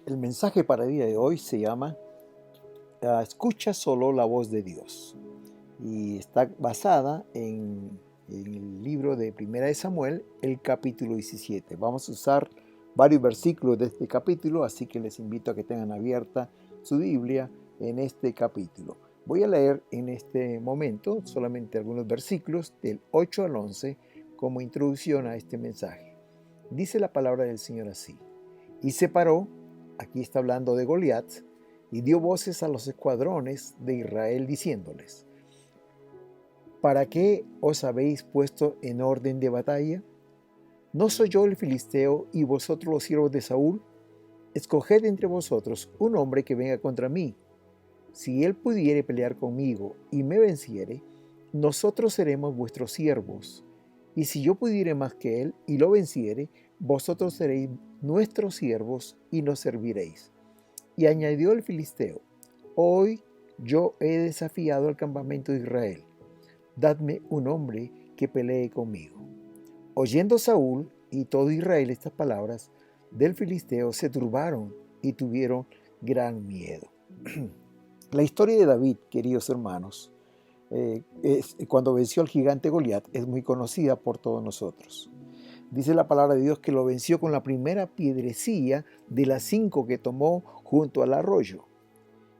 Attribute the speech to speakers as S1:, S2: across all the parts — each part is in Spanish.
S1: El mensaje para el día de hoy se llama Escucha solo la voz de Dios y está basada en el libro de Primera de Samuel, el capítulo 17. Vamos a usar varios versículos de este capítulo, así que les invito a que tengan abierta su Biblia en este capítulo. Voy a leer en este momento solamente algunos versículos del 8 al 11 como introducción a este mensaje. Dice la palabra del Señor así: y se paró, aquí está hablando de Goliat, y dio voces a los escuadrones de Israel diciéndoles: ¿para qué os habéis puesto en orden de batalla? ¿No soy yo el filisteo y vosotros los siervos de Saúl? Escoged entre vosotros un hombre que venga contra mí. Si él pudiere pelear conmigo y me venciere, nosotros seremos vuestros siervos. Y si yo pudiere más que él y lo venciere, vosotros seréis nuestros siervos y nos serviréis. Y añadió el filisteo: hoy yo he desafiado al campamento de Israel. Dadme un hombre que pelee conmigo. Oyendo Saúl y todo Israel estas palabras del filisteo, se turbaron y tuvieron gran miedo. La historia de David, queridos hermanos, cuando venció al gigante Goliat, es muy conocida por todos nosotros. Dice la palabra de Dios que lo venció con la primera piedrecilla de las 5 que tomó junto al arroyo.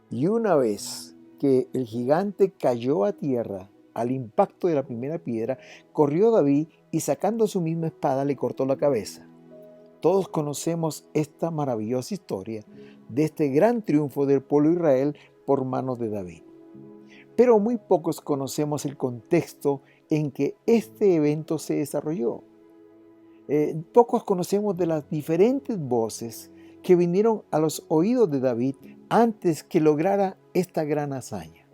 S1: Y una vez que el gigante cayó a tierra al impacto de la primera piedra, corrió David y sacando su misma espada le cortó la cabeza. Todos conocemos esta maravillosa historia de este gran triunfo del pueblo de Israel por manos de David. Pero muy pocos conocemos el contexto en que este evento se desarrolló. Pocos conocemos de las diferentes voces que vinieron a los oídos de David antes que lograra esta gran hazaña.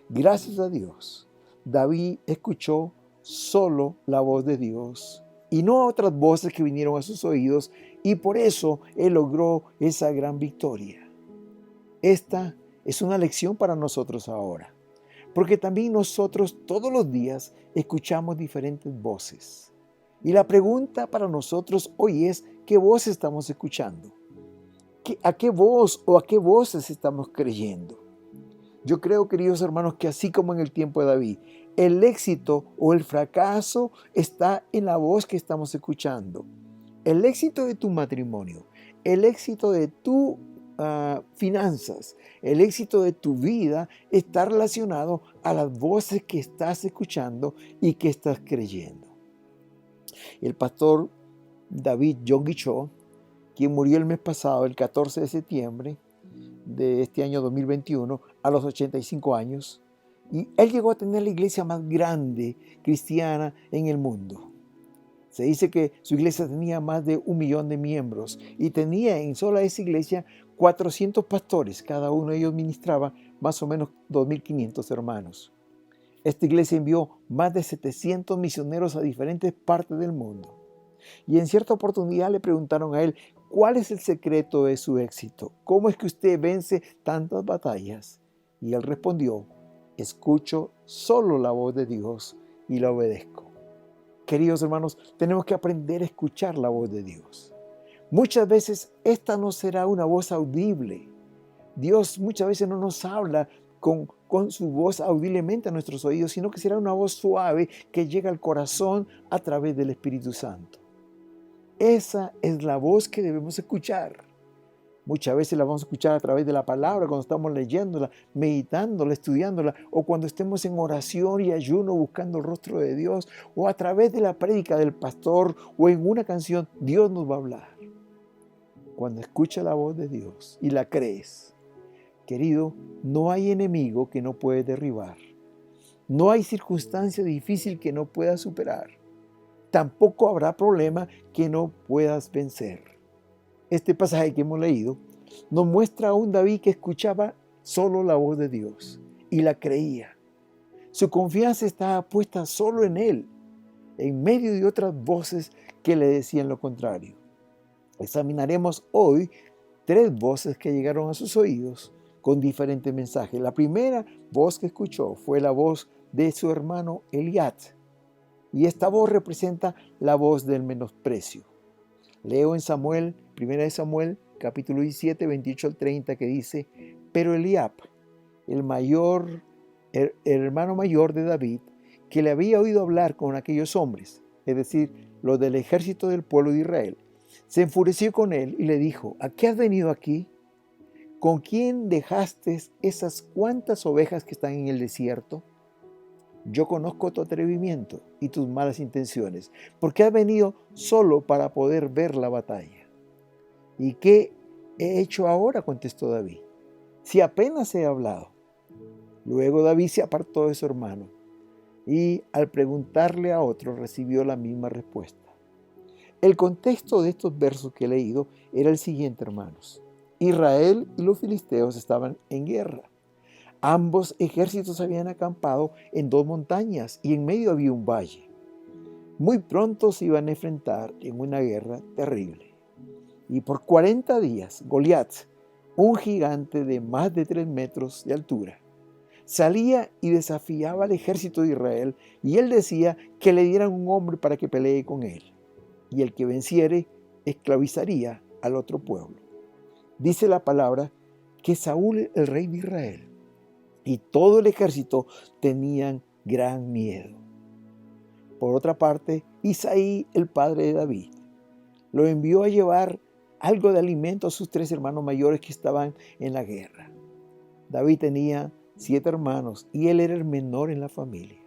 S1: Gracias a Dios, David escuchó solo la voz de Dios y no a otras voces que vinieron a sus oídos, y por eso él logró esa gran victoria. Esta es una lección para nosotros ahora, porque también nosotros todos los días escuchamos diferentes voces. Y la pregunta para nosotros hoy es: ¿qué voz estamos escuchando? ¿A qué voz o a qué voces estamos creyendo? Yo creo, queridos hermanos, que así como en el tiempo de David, el éxito o el fracaso está en la voz que estamos escuchando. El éxito de tu matrimonio, el éxito de tus finanzas, el éxito de tu vida está relacionado a las voces que estás escuchando y que estás creyendo. El pastor David Yonggi Cho, quien murió el mes pasado, el 14 de septiembre de este año 2021, a los 85 años, y él llegó a tener la iglesia más grande cristiana en el mundo. Se dice que su iglesia tenía más de 1 millón de miembros y tenía en sola esa iglesia 400 pastores. Cada uno de ellos ministraba más o menos 2.500 hermanos. Esta iglesia envió más de 700 misioneros a diferentes partes del mundo. Y en cierta oportunidad le preguntaron a él: ¿cuál es el secreto de su éxito? ¿Cómo es que usted vence tantas batallas? Y él respondió: escucho solo la voz de Dios y la obedezco. Queridos hermanos, tenemos que aprender a escuchar la voz de Dios. Muchas veces esta no será una voz audible. Dios muchas veces no nos habla con su voz audiblemente a nuestros oídos, sino que será una voz suave que llega al corazón a través del Espíritu Santo. Esa es la voz que debemos escuchar. Muchas veces la vamos a escuchar a través de la palabra, cuando estamos leyéndola, meditándola, estudiándola, o cuando estemos en oración y ayuno buscando el rostro de Dios, o a través de la prédica del pastor o en una canción. Dios nos va a hablar. Cuando escuchas la voz de Dios y la crees, querido, no hay enemigo que no puedes derribar. No hay circunstancia difícil que no puedas superar. Tampoco habrá problema que no puedas vencer. Este pasaje que hemos leído nos muestra a un David que escuchaba solo la voz de Dios y la creía. Su confianza estaba puesta solo en Él, en medio de otras voces que le decían lo contrario. Examinaremos hoy 3 voces que llegaron a sus oídos con diferentes mensajes. La primera voz que escuchó fue la voz de su hermano Eliab, y esta voz representa la voz del menosprecio. Leo en Samuel, 1 Samuel, capítulo 17, 28 al 30, que dice: pero Eliab, el hermano mayor de David, que le había oído hablar con aquellos hombres, es decir, los del ejército del pueblo de Israel, se enfureció con él y le dijo: ¿a qué has venido aquí? ¿Con quién dejaste esas cuantas ovejas que están en el desierto? Yo conozco tu atrevimiento y tus malas intenciones, porque has venido solo para poder ver la batalla. ¿Y qué he hecho ahora?, contestó David, si apenas he hablado. Luego David se apartó de su hermano y al preguntarle a otro recibió la misma respuesta. El contexto de estos versos que he leído era el siguiente, hermanos. Israel y los filisteos estaban en guerra. Ambos ejércitos habían acampado en dos montañas y en medio había un valle. Muy pronto se iban a enfrentar en una guerra terrible. Y por 40 días, Goliat, un gigante de más de 3 metros de altura, salía y desafiaba al ejército de Israel, y él decía que le dieran un hombre para que pelee con él, y el que venciere esclavizaría al otro pueblo. Dice la palabra que Saúl, el rey de Israel, y todo el ejército tenían gran miedo. Por otra parte, Isaí, el padre de David, lo envió a llevar algo de alimento a sus 3 hermanos mayores que estaban en la guerra. David tenía 7 hermanos y él era el menor en la familia.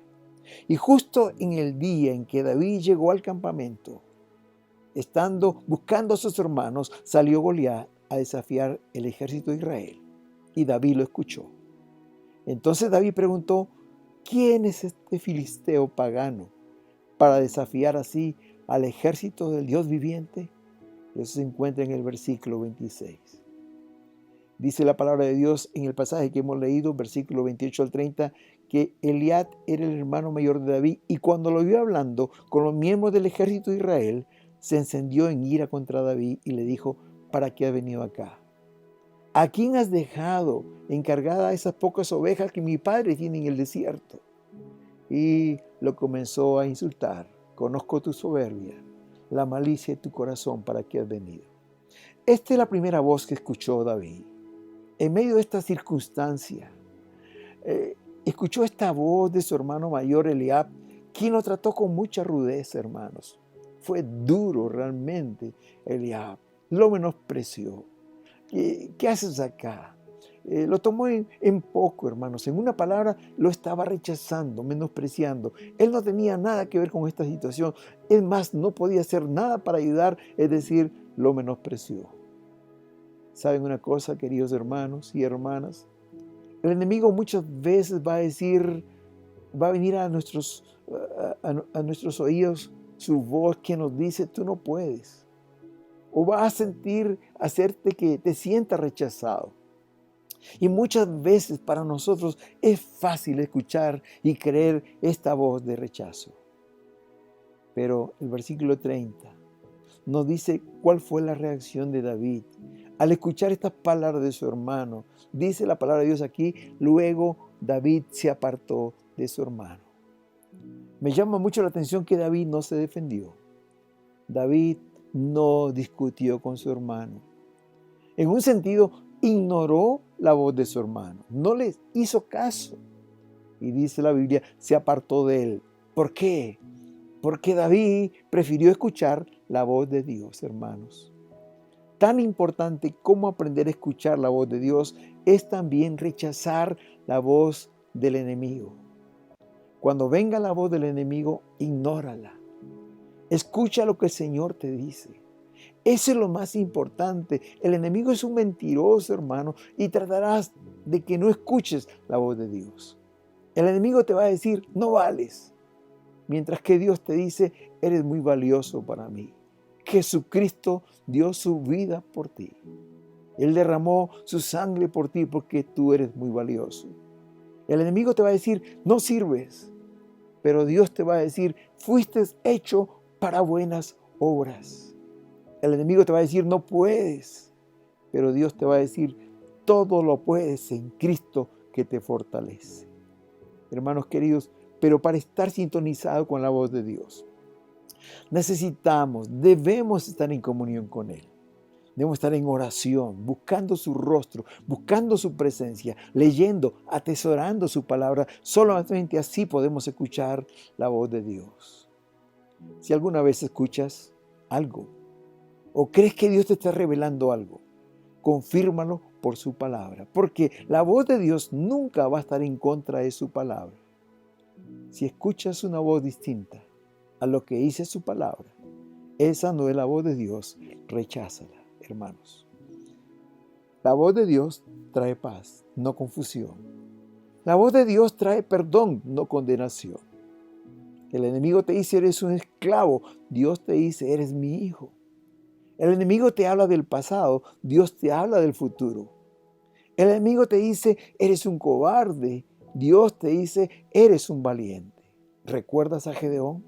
S1: Y justo en el día en que David llegó al campamento, buscando a sus hermanos, salió Goliat a desafiar el ejército de Israel, y David lo escuchó. Entonces David preguntó: ¿quién es este filisteo pagano para desafiar así al ejército del Dios viviente? Eso se encuentra en el versículo 26. Dice la palabra de Dios en el pasaje que hemos leído, versículo 28 al 30, que Eliab era el hermano mayor de David, y cuando lo vio hablando con los miembros del ejército de Israel, se encendió en ira contra David y le dijo: ¿para qué has venido acá? ¿A quién has dejado encargada esas pocas ovejas que mi padre tiene en el desierto? Y lo comenzó a insultar: conozco tu soberbia, la malicia de tu corazón, ¿para qué has venido? Esta es la primera voz que escuchó David. En medio de esta circunstancia, escuchó esta voz de su hermano mayor Eliab, quien lo trató con mucha rudeza, hermanos. Fue duro realmente Eliab, lo menospreció. ¿Qué haces acá? Lo tomó en poco, hermanos. En una palabra, lo estaba rechazando, menospreciando. Él no tenía nada que ver con esta situación. Es más, no podía hacer nada para ayudar, es decir, lo menospreció. ¿Saben una cosa, queridos hermanos y hermanas? El enemigo muchas veces va a venir a nuestros oídos su voz que nos dice: tú no puedes. O va a hacerte que te sientas rechazado. Y muchas veces para nosotros es fácil escuchar y creer esta voz de rechazo. Pero el versículo 30 nos dice cuál fue la reacción de David al escuchar estas palabras de su hermano. Dice la palabra de Dios aquí: luego David se apartó de su hermano. Me llama mucho la atención que David no se defendió. David no discutió con su hermano. En un sentido, ignoró la voz de su hermano. No le hizo caso. Y dice la Biblia, se apartó de él. ¿Por qué? Porque David prefirió escuchar la voz de Dios, hermanos. Tan importante como aprender a escuchar la voz de Dios es también rechazar la voz del enemigo. Cuando venga la voz del enemigo, ignórala. Escucha lo que el Señor te dice. Eso es lo más importante. El enemigo es un mentiroso, hermano, y tratarás de que no escuches la voz de Dios. El enemigo te va a decir: no vales. Mientras que Dios te dice: eres muy valioso para mí. Jesucristo dio su vida por ti. Él derramó su sangre por ti porque tú eres muy valioso. El enemigo te va a decir: no sirves. Pero Dios te va a decir: fuiste hecho para buenas obras. El enemigo te va a decir: no puedes. Pero Dios te va a decir: todo lo puedes en Cristo que te fortalece. Hermanos queridos, pero para estar sintonizado con la voz de Dios, Debemos estar en comunión con Él. Debemos estar en oración, buscando su rostro, buscando su presencia, leyendo, atesorando su palabra. Solamente así podemos escuchar la voz de Dios. Si alguna vez escuchas algo o crees que Dios te está revelando algo, confírmalo por su palabra, porque la voz de Dios nunca va a estar en contra de su palabra. Si escuchas una voz distinta a lo que dice su palabra, esa no es la voz de Dios, recházala, hermanos. La voz de Dios trae paz, no confusión. La voz de Dios trae perdón, no condenación. El enemigo te dice, eres un esclavo. Dios te dice, eres mi hijo. El enemigo te habla del pasado, Dios te habla del futuro. El enemigo te dice, eres un cobarde. Dios te dice, eres un valiente. ¿Recuerdas a Gedeón?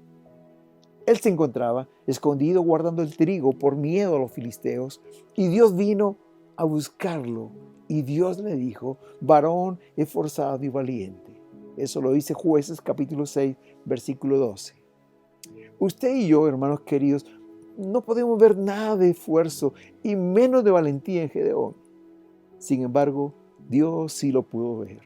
S1: Él se encontraba escondido guardando el trigo por miedo a los filisteos, y Dios vino a buscarlo, y Dios le dijo, varón esforzado y valiente. Eso lo dice Jueces capítulo 6, versículo 12. Usted y yo, hermanos queridos, no podemos ver nada de esfuerzo y menos de valentía en Gedeón. Sin embargo, Dios sí lo pudo ver.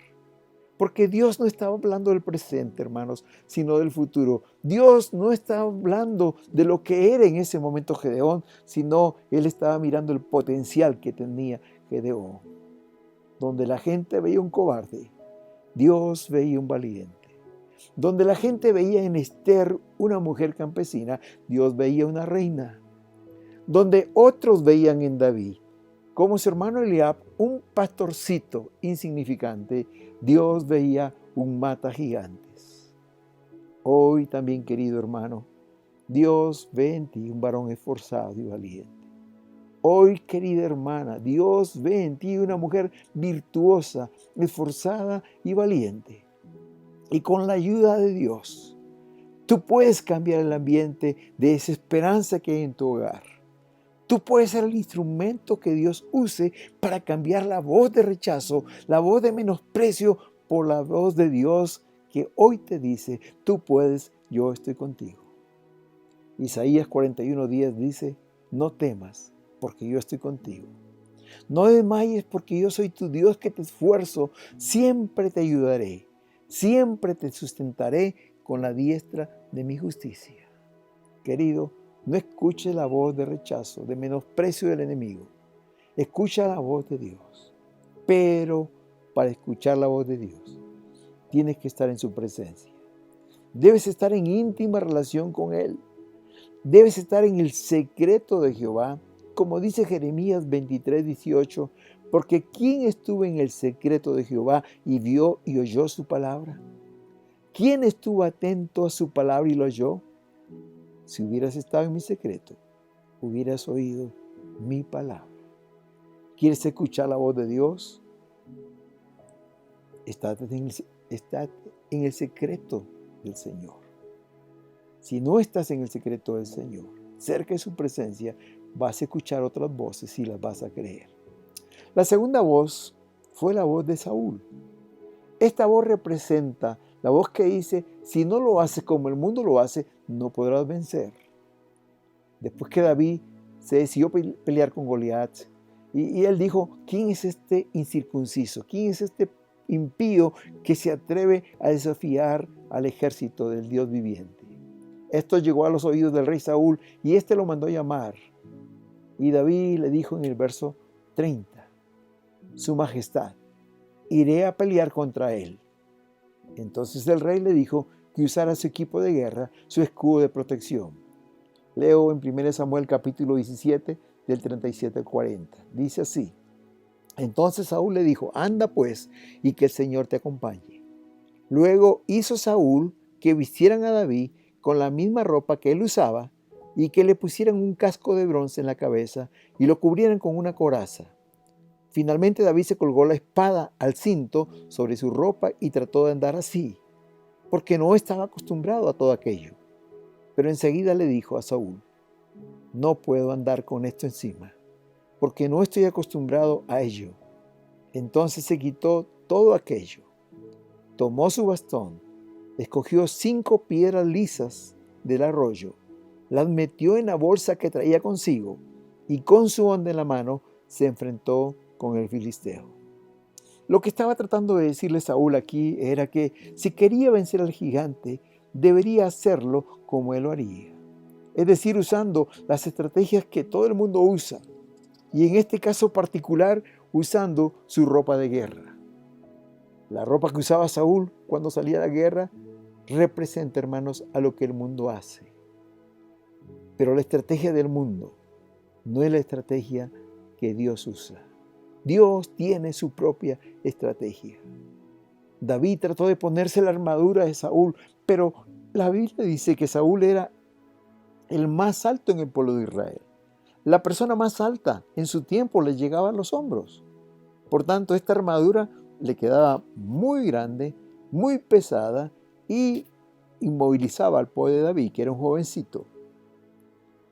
S1: Porque Dios no estaba hablando del presente, hermanos, sino del futuro. Dios no estaba hablando de lo que era en ese momento Gedeón, sino Él estaba mirando el potencial que tenía Gedeón. Donde la gente veía un cobarde, Dios veía un valiente. Donde la gente veía en Esther una mujer campesina, Dios veía una reina. Donde otros veían en David, como su hermano Eliab, un pastorcito insignificante, Dios veía un mata gigantes. Hoy también, querido hermano, Dios ve en ti un varón esforzado y valiente. Hoy, querida hermana, Dios ve en ti una mujer virtuosa, esforzada y valiente. Y con la ayuda de Dios, tú puedes cambiar el ambiente de desesperanza que hay en tu hogar. Tú puedes ser el instrumento que Dios use para cambiar la voz de rechazo, la voz de menosprecio por la voz de Dios que hoy te dice, tú puedes, yo estoy contigo. Isaías 41:10 dice, no temas porque yo estoy contigo. No desmayes porque yo soy tu Dios que te esfuerzo, siempre te ayudaré, siempre te sustentaré con la diestra de mi justicia. Querido, no escuches la voz de rechazo, de menosprecio del enemigo. Escucha la voz de Dios. Pero para escuchar la voz de Dios, tienes que estar en su presencia. Debes estar en íntima relación con Él. Debes estar en el secreto de Jehová, como dice Jeremías 23:18, porque ¿quién estuvo en el secreto de Jehová y vio y oyó su palabra? ¿Quién estuvo atento a su palabra y lo oyó? Si hubieras estado en mi secreto, hubieras oído mi palabra. ¿Quieres escuchar la voz de Dios? Estate en el secreto del Señor. Si no estás en el secreto del Señor, cerca de su presencia, vas a escuchar otras voces y las vas a creer. La segunda voz fue la voz de Saúl. Esta voz representa la voz que dice, si no lo haces como el mundo lo hace, no podrás vencer. Después que David se decidió pelear con Goliat, y él dijo, ¿quién es este incircunciso? ¿Quién es este impío que se atreve a desafiar al ejército del Dios viviente? Esto llegó a los oídos del rey Saúl y éste lo mandó llamar. Y David le dijo en el verso 30, Su Majestad, iré a pelear contra él. Entonces el rey le dijo que usara su equipo de guerra, su escudo de protección. Leo en 1 Samuel capítulo 17, del 37 al 40. Dice así, entonces Saúl le dijo, anda pues, y que el Señor te acompañe. Luego hizo Saúl que vistieran a David con la misma ropa que él usaba, y que le pusieran un casco de bronce en la cabeza, y lo cubrieran con una coraza. Finalmente David se colgó la espada al cinto sobre su ropa y trató de andar así, porque no estaba acostumbrado a todo aquello. Pero enseguida le dijo a Saúl, no puedo andar con esto encima, porque no estoy acostumbrado a ello. Entonces se quitó todo aquello, tomó su bastón, escogió 5 piedras lisas del arroyo las metió en la bolsa que traía consigo y con su honda en la mano se enfrentó con el filisteo. Lo que estaba tratando de decirle Saúl aquí era que si quería vencer al gigante, debería hacerlo como él lo haría. Es decir, usando las estrategias que todo el mundo usa. Y en este caso particular, usando su ropa de guerra. La ropa que usaba Saúl cuando salía a la guerra representa, hermanos, a lo que el mundo hace. Pero la estrategia del mundo no es la estrategia que Dios usa. Dios tiene su propia estrategia. David trató de ponerse la armadura de Saúl, pero la Biblia dice que Saúl era el más alto en el pueblo de Israel. La persona más alta en su tiempo le llegaba a los hombros. Por tanto, esta armadura le quedaba muy grande, muy pesada y inmovilizaba al pobre de David, que era un jovencito.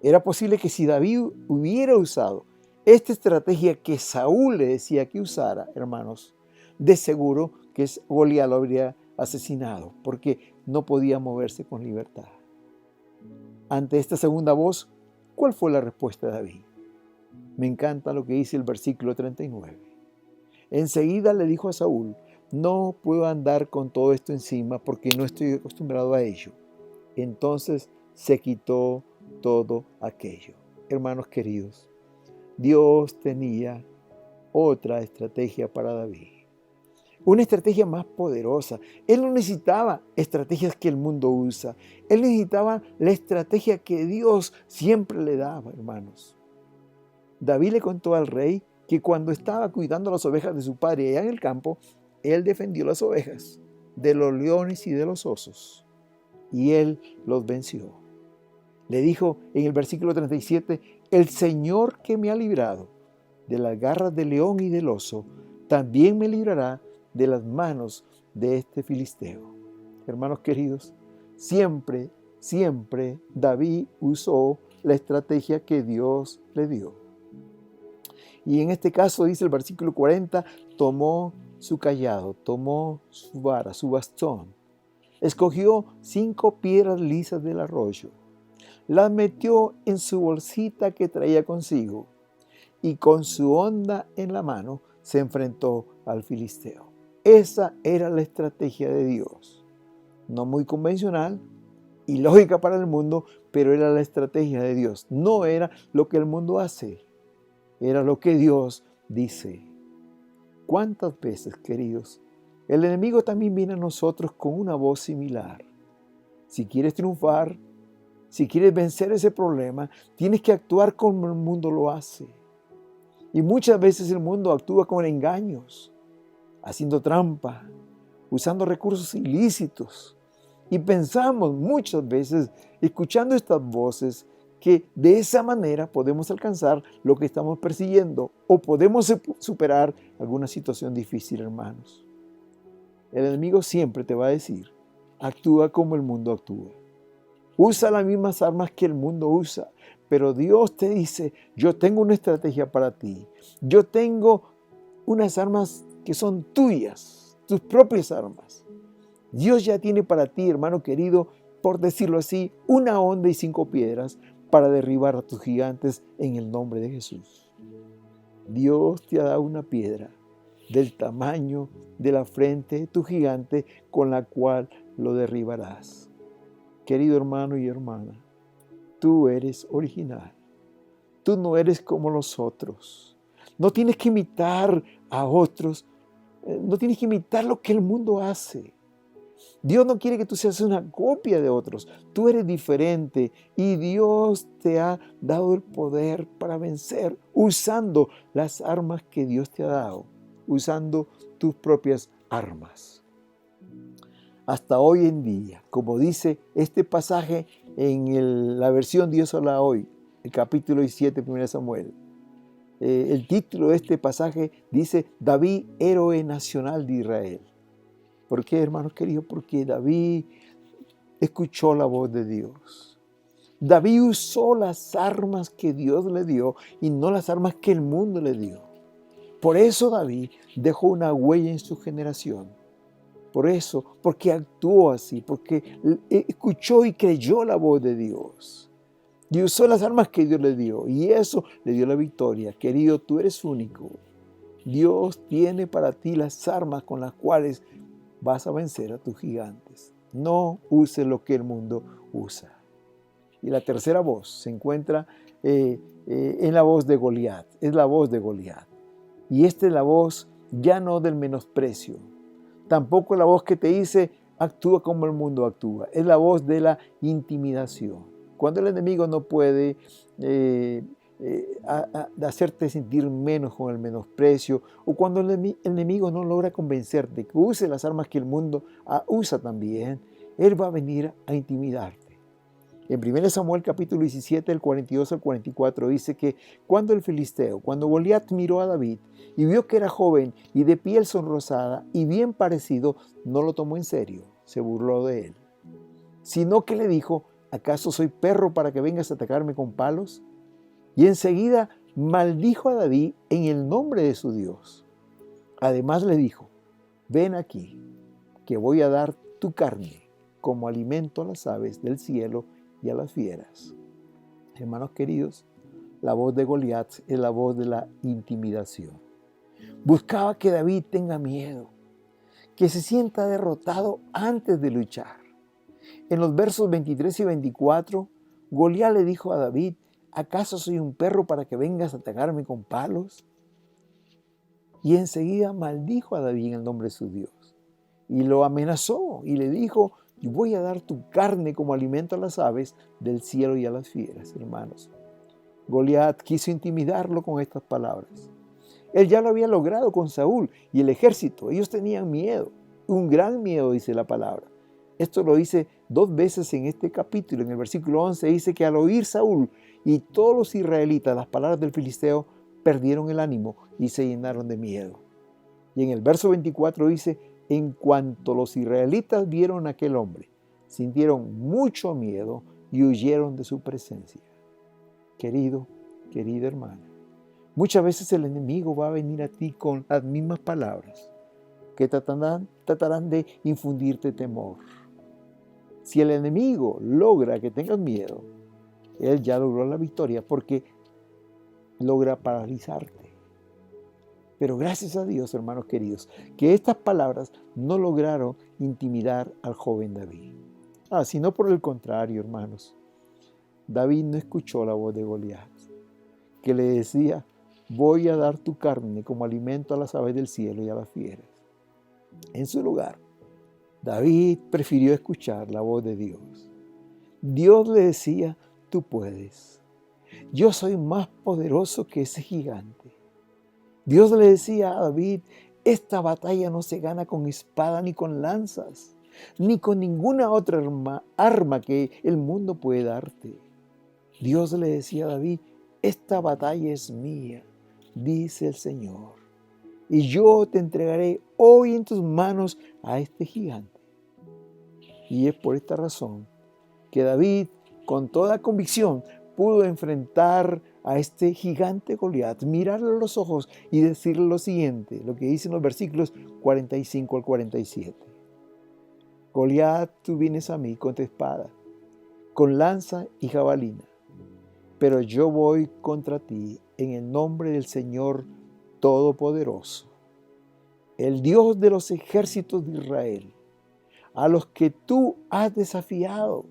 S1: Era posible que si David hubiera usado esta estrategia que Saúl le decía que usara, hermanos, de seguro que Goliat lo habría asesinado, porque no podía moverse con libertad. Ante esta segunda voz, ¿cuál fue la respuesta de David? Me encanta lo que dice el versículo 39. Enseguida le dijo a Saúl, no puedo andar con todo esto encima porque no estoy acostumbrado a ello. Entonces se quitó todo aquello. Hermanos queridos, Dios tenía otra estrategia para David. Una estrategia más poderosa. Él no necesitaba estrategias que el mundo usa. Él necesitaba la estrategia que Dios siempre le daba, hermanos. David le contó al rey que cuando estaba cuidando las ovejas de su padre allá en el campo, él defendió las ovejas de los leones y de los osos. Y él los venció. Le dijo en el versículo 37, el Señor que me ha librado de las garras del león y del oso, también me librará de las manos de este filisteo. Hermanos queridos, siempre David usó la estrategia que Dios le dio. Y en este caso dice el versículo 40, tomó su cayado, tomó su vara, su bastón, escogió 5 piedras lisas del arroyo, las metió en su bolsita que traía consigo y con su honda en la mano se enfrentó al filisteo. Esa era la estrategia de Dios. No muy convencional y lógica para el mundo, pero era la estrategia de Dios. No era lo que el mundo hace, era lo que Dios dice. ¿Cuántas veces, queridos, el enemigo también viene a nosotros con una voz similar? Si quieres triunfar, si quieres vencer ese problema, tienes que actuar como el mundo lo hace. Y muchas veces el mundo actúa con engaños, haciendo trampa, usando recursos ilícitos. Y pensamos muchas veces, escuchando estas voces, que de esa manera podemos alcanzar lo que estamos persiguiendo o podemos superar alguna situación difícil, hermanos. El enemigo siempre te va a decir, actúa como el mundo actúa. Usa las mismas armas que el mundo usa, pero Dios te dice, yo tengo una estrategia para ti. Yo tengo unas armas que son tuyas, tus propias armas. Dios ya tiene para ti, hermano querido, por decirlo así, una honda y 5 piedras para derribar a tus gigantes en el nombre de Jesús. Dios te ha dado una piedra del tamaño de la frente de tu gigante con la cual lo derribarás. Querido hermano y hermana, tú eres original. Tú no eres como los otros. No tienes que imitar a otros. No tienes que imitar lo que el mundo hace. Dios no quiere que tú seas una copia de otros. Tú eres diferente y Dios te ha dado el poder para vencer usando las armas que Dios te ha dado, usando tus propias armas. Hasta hoy en día, como dice este pasaje en la versión Dios habla hoy, el capítulo 17, 1 Samuel, el título de este pasaje dice David, héroe nacional de Israel. ¿Por qué, hermanos queridos? Porque David escuchó la voz de Dios. David usó las armas que Dios le dio y no las armas que el mundo le dio. Por eso David dejó una huella en su generación. Por eso, porque actuó así, porque escuchó y creyó la voz de Dios. Y usó las armas que Dios le dio. Y eso le dio la victoria. Querido, tú eres único. Dios tiene para ti las armas con las cuales vas a vencer a tus gigantes. No uses lo que el mundo usa. Y la tercera voz se encuentra en la voz de Goliat. Es la voz de Goliat. Y esta es la voz ya no del menosprecio. Tampoco la voz que te dice actúa como el mundo actúa. Es la voz de la intimidación. Cuando el enemigo no puede hacerte sentir menos con el menosprecio, o cuando el enemigo no logra convencerte que use las armas que el mundo usa también, él va a venir a intimidarte. En 1 Samuel capítulo 17, del 42 al 44 dice que cuando Goliat miró a David y vio que era joven y de piel sonrosada y bien parecido, no lo tomó en serio, se burló de él, sino que le dijo: ¿acaso soy perro para que vengas a atacarme con palos? Y enseguida maldijo a David en el nombre de su Dios. Además le dijo: ven aquí, que voy a dar tu carne como alimento a las aves del cielo y a las fieras. Hermanos queridos, la voz de Goliat es la voz de la intimidación. Buscaba que David tenga miedo, que se sienta derrotado antes de luchar. En los versos 23 y 24, Goliat le dijo a David: ¿acaso soy un perro para que vengas a atacarme con palos? Y enseguida maldijo a David en el nombre de su Dios. Y lo amenazó y le dijo: yo voy a dar tu carne como alimento a las aves del cielo y a las fieras. Hermanos, Goliat quiso intimidarlo con estas palabras. Él ya lo había logrado con Saúl y el ejército. Ellos tenían miedo, un gran miedo, dice la palabra. Esto lo dice 2 veces en este capítulo. En el versículo 11 dice que al oír Saúl y todos los israelitas las palabras del filisteo, perdieron el ánimo y se llenaron de miedo. Y en el verso 24 dice: en cuanto los israelitas vieron a aquel hombre, sintieron mucho miedo y huyeron de su presencia. Querido, querida hermana, muchas veces el enemigo va a venir a ti con las mismas palabras que tratarán de infundirte temor. Si el enemigo logra que tengas miedo, él ya logró la victoria porque logra paralizarte. Pero gracias a Dios, hermanos queridos, que estas palabras no lograron intimidar al joven David. Sino por el contrario, hermanos. David no escuchó la voz de Goliat, que le decía: voy a dar tu carne como alimento a las aves del cielo y a las fieras. En su lugar, David prefirió escuchar la voz de Dios. Dios le decía: tú puedes. Yo soy más poderoso que ese gigante. Dios le decía a David: esta batalla no se gana con espada ni con lanzas, ni con ninguna otra arma que el mundo puede darte. Dios le decía a David: esta batalla es mía, dice el Señor, y yo te entregaré hoy en tus manos a este gigante. Y es por esta razón que David, con toda convicción, pudo enfrentar a este gigante Goliat, mirarle a los ojos y decirle lo siguiente, lo que dicen los versículos 45 al 47. Goliat, tú vienes a mí con tu espada, con lanza y jabalina, pero yo voy contra ti en el nombre del Señor Todopoderoso, el Dios de los ejércitos de Israel, a los que tú has desafiado.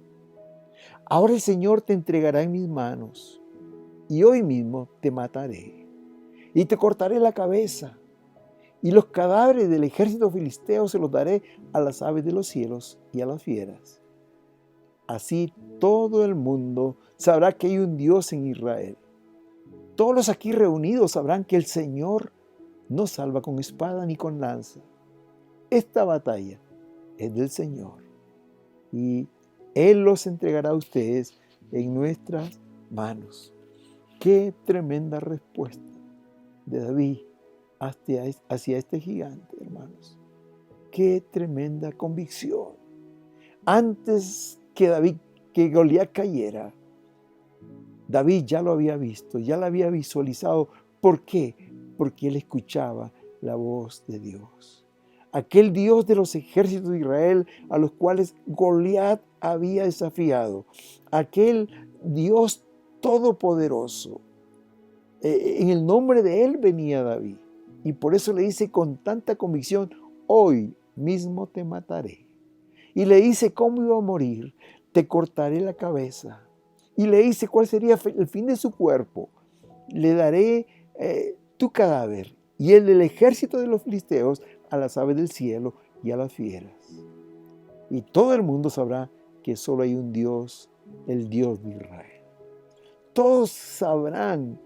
S1: Ahora el Señor te entregará en mis manos, y hoy mismo te mataré, y te cortaré la cabeza, y los cadáveres del ejército filisteo se los daré a las aves de los cielos y a las fieras. Así todo el mundo sabrá que hay un Dios en Israel. Todos los aquí reunidos sabrán que el Señor no salva con espada ni con lanza. Esta batalla es del Señor, y Él los entregará a ustedes en nuestras manos. Qué tremenda respuesta de David hacia este gigante, hermanos. Qué tremenda convicción. Antes que Goliat cayera, David ya lo había visto, ya lo había visualizado. ¿Por qué? Porque él escuchaba la voz de Dios. Aquel Dios de los ejércitos de Israel a los cuales Goliat había desafiado. Aquel Dios todopoderoso. En el nombre de Él venía David. Y por eso le dice con tanta convicción, hoy mismo te mataré. Y le dice cómo iba a morir, te cortaré la cabeza. Y le dice cuál sería el fin de su cuerpo. Le daré tu cadáver y el del ejército de los filisteos a las aves del cielo y a las fieras. Y todo el mundo sabrá que solo hay un Dios, el Dios de Israel. Todos sabrán,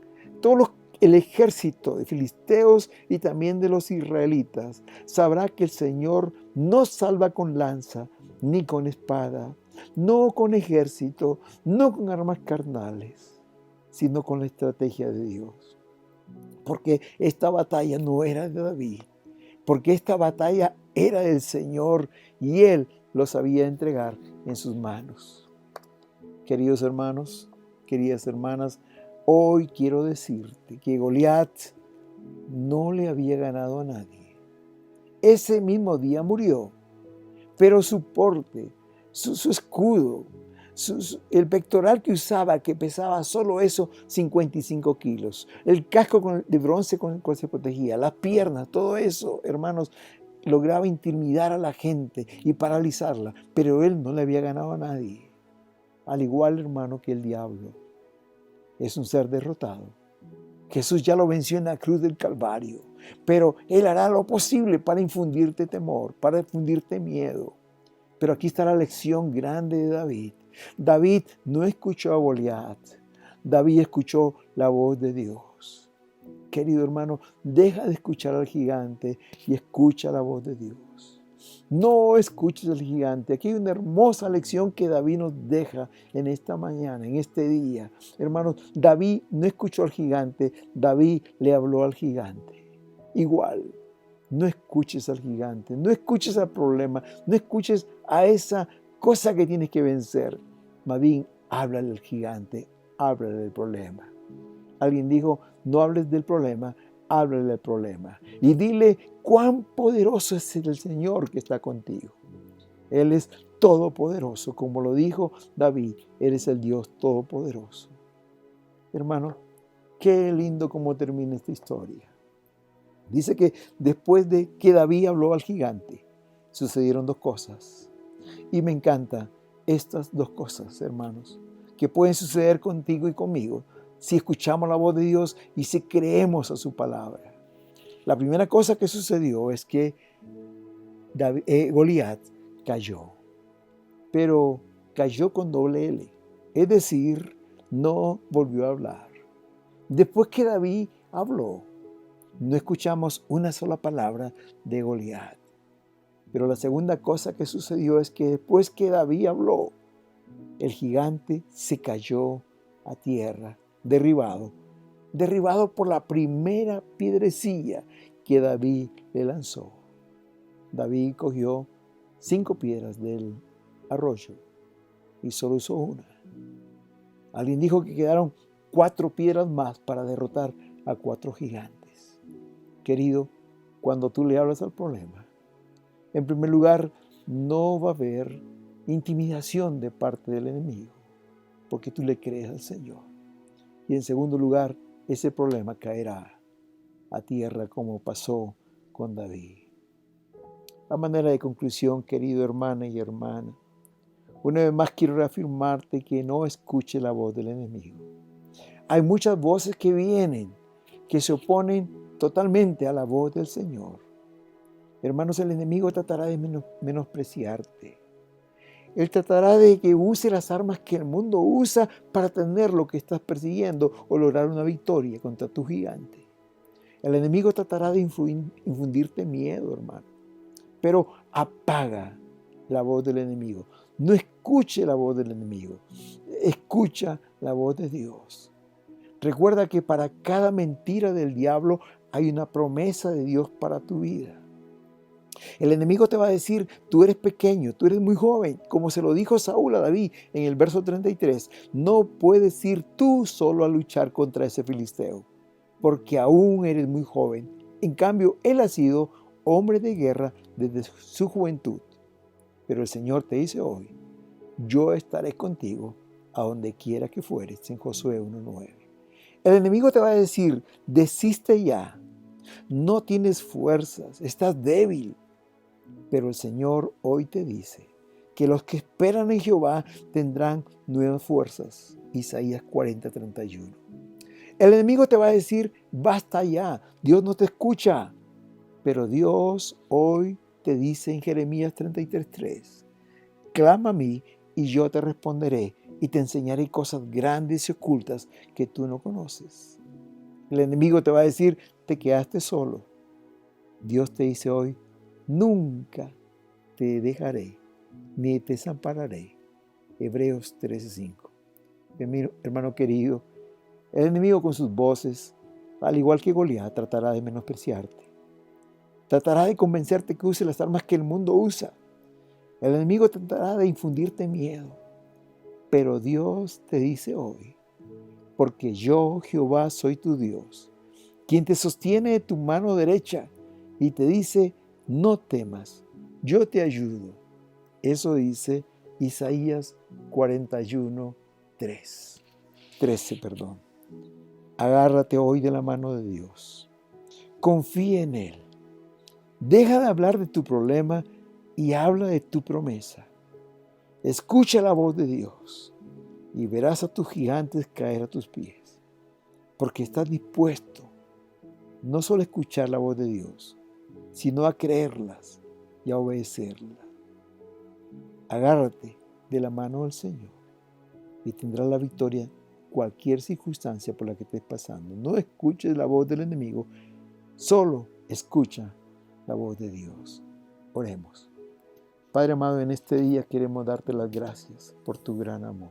S1: el ejército de filisteos y también de los israelitas sabrá que el Señor no salva con lanza ni con espada, no con ejército, no con armas carnales, sino con la estrategia de Dios. Porque esta batalla no era de David, porque esta batalla era del Señor y Él lo sabía entregar en sus manos. Queridos hermanos, queridas hermanas, hoy quiero decirte que Goliat no le había ganado a nadie. Ese mismo día murió, pero su porte, su escudo, el pectoral que usaba, que pesaba solo eso, 55 kilos, el casco de bronce con el cual se protegía, las piernas, todo eso, hermanos, lograba intimidar a la gente y paralizarla, pero él no le había ganado a nadie. Al igual, hermano, que el diablo es un ser derrotado. Jesús ya lo venció en la cruz del Calvario, pero Él hará lo posible para infundirte temor, para infundirte miedo. Pero aquí está la lección grande de David. David no escuchó a Goliat, David escuchó la voz de Dios. Querido hermano, deja de escuchar al gigante y escucha la voz de Dios. No escuches al gigante. Aquí hay una hermosa lección que David nos deja en esta mañana, en este día. Hermanos, David no escuchó al gigante, David le habló al gigante. Igual, no escuches al gigante, no escuches al problema, no escuches a esa cosa que tienes que vencer. Más bien, háblale al gigante, háblale del problema. Alguien dijo, no hables del problema, háblale del problema. Y dile cuán poderoso es el Señor que está contigo. Él es todopoderoso, como lo dijo David, Él es el Dios todopoderoso. Hermano, qué lindo cómo termina esta historia. Dice que después de que David habló al gigante, sucedieron dos cosas. Y me encantan estas dos cosas, hermanos, que pueden suceder contigo y conmigo si escuchamos la voz de Dios y si creemos a su palabra. La primera cosa que sucedió es que Goliat cayó, pero cayó con doble L, es decir, no volvió a hablar. Después que David habló, no escuchamos una sola palabra de Goliat. Pero la segunda cosa que sucedió es que después que David habló, el gigante se cayó a tierra, derribado por la primera piedrecilla que David le lanzó. David cogió 5 piedras del arroyo y solo usó una. Alguien dijo que quedaron 4 piedras más para derrotar a 4 gigantes. Querido, cuando tú le hablas al problema, en primer lugar, no va a haber intimidación de parte del enemigo, porque tú le crees al Señor. Y en segundo lugar, ese problema caerá a tierra como pasó con David. A manera de conclusión, querido hermana y hermana, una vez más quiero reafirmarte que no escuche la voz del enemigo. Hay muchas voces que vienen, que se oponen totalmente a la voz del Señor. Hermanos, el enemigo tratará de menospreciarte. Él tratará de que use las armas que el mundo usa para tener lo que estás persiguiendo o lograr una victoria contra tu gigante. El enemigo tratará de infundirte miedo, hermano. Pero apaga la voz del enemigo. No escuche la voz del enemigo. Escucha la voz de Dios. Recuerda que para cada mentira del diablo hay una promesa de Dios para tu vida. El enemigo te va a decir, tú eres pequeño, tú eres muy joven, como se lo dijo Saúl a David en el verso 33. No puedes ir tú solo a luchar contra ese filisteo, porque aún eres muy joven. En cambio, él ha sido hombre de guerra desde su juventud. Pero el Señor te dice hoy, yo estaré contigo a donde quiera que fueres, en Josué 1:9. El enemigo te va a decir, desiste ya, no tienes fuerzas, estás débil. Pero el Señor hoy te dice que los que esperan en Jehová tendrán nuevas fuerzas. Isaías 40:31. El enemigo te va a decir, basta ya, Dios no te escucha. Pero Dios hoy te dice en Jeremías 33:3, clama a mí y yo te responderé y te enseñaré cosas grandes y ocultas que tú no conoces. El enemigo te va a decir, te quedaste solo. Dios te dice hoy, nunca te dejaré, ni te desampararé. Hebreos 13:5. Hermano querido, el enemigo con sus voces, al igual que Goliat, tratará de menospreciarte. Tratará de convencerte que use las armas que el mundo usa. El enemigo tratará de infundirte miedo. Pero Dios te dice hoy, porque yo, Jehová, soy tu Dios, quien te sostiene de tu mano derecha y te dice, no temas, yo te ayudo. Eso dice Isaías 41:13. Agárrate hoy de la mano de Dios. Confía en Él. Deja de hablar de tu problema y habla de tu promesa. Escucha la voz de Dios y verás a tus gigantes caer a tus pies, porque estás dispuesto no solo a escuchar la voz de Dios, sino a creerlas y a obedecerla. Agárrate de la mano del Señor y tendrás la victoria en cualquier circunstancia por la que estés pasando. No escuches la voz del enemigo, solo escucha la voz de Dios. Oremos. Padre amado, en este día queremos darte las gracias por tu gran amor.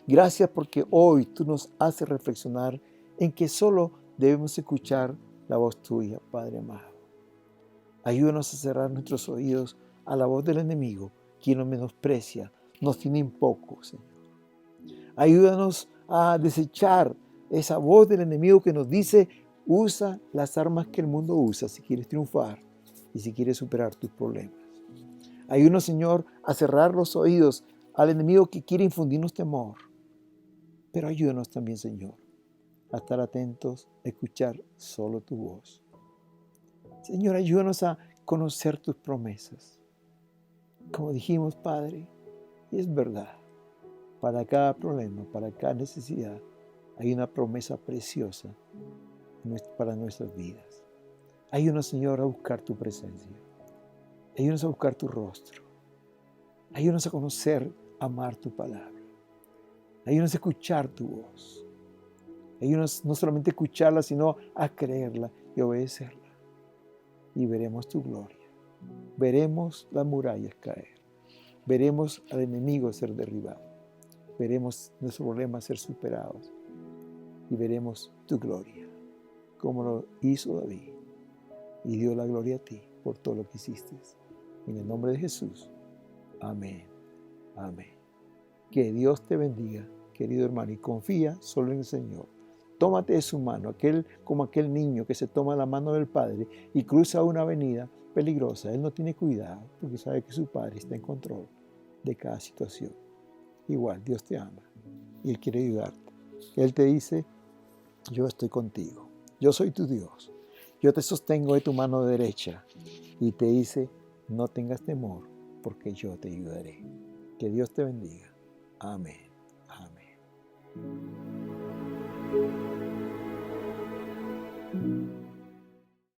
S1: Gracias porque hoy tú nos haces reflexionar en que solo debemos escuchar la voz tuya, Padre amado. Ayúdanos a cerrar nuestros oídos a la voz del enemigo, quien nos menosprecia, nos tiene en poco, Señor. Ayúdanos a desechar esa voz del enemigo que nos dice, usa las armas que el mundo usa si quieres triunfar y si quieres superar tus problemas. Ayúdanos, Señor, a cerrar los oídos al enemigo que quiere infundirnos temor. Pero ayúdanos también, Señor, a estar atentos, a escuchar solo tu voz. Señor, ayúdanos a conocer tus promesas. Como dijimos, Padre, y es verdad, para cada problema, para cada necesidad, hay una promesa preciosa para nuestras vidas. Ayúdanos, Señor, a buscar tu presencia. Ayúdanos a buscar tu rostro. Ayúdanos a conocer, amar tu palabra. Ayúdanos a escuchar tu voz. Ayúdanos no solamente a escucharla, sino a creerla y obedecerla. Y veremos tu gloria. Veremos las murallas caer. Veremos al enemigo ser derribado. Veremos nuestros problemas ser superados. Y veremos tu gloria, como lo hizo David. Y dio la gloria a ti por todo lo que hiciste. En el nombre de Jesús. Amén. Amén. Que Dios te bendiga, querido hermano, y confía solo en el Señor. Tómate de su mano, como aquel niño que se toma la mano del Padre y cruza una avenida peligrosa. Él no tiene cuidado porque sabe que su Padre está en control de cada situación. Igual, Dios te ama y Él quiere ayudarte. Él te dice, yo estoy contigo, yo soy tu Dios, yo te sostengo de tu mano derecha y te dice, no tengas temor porque yo te ayudaré. Que Dios te bendiga. Amén.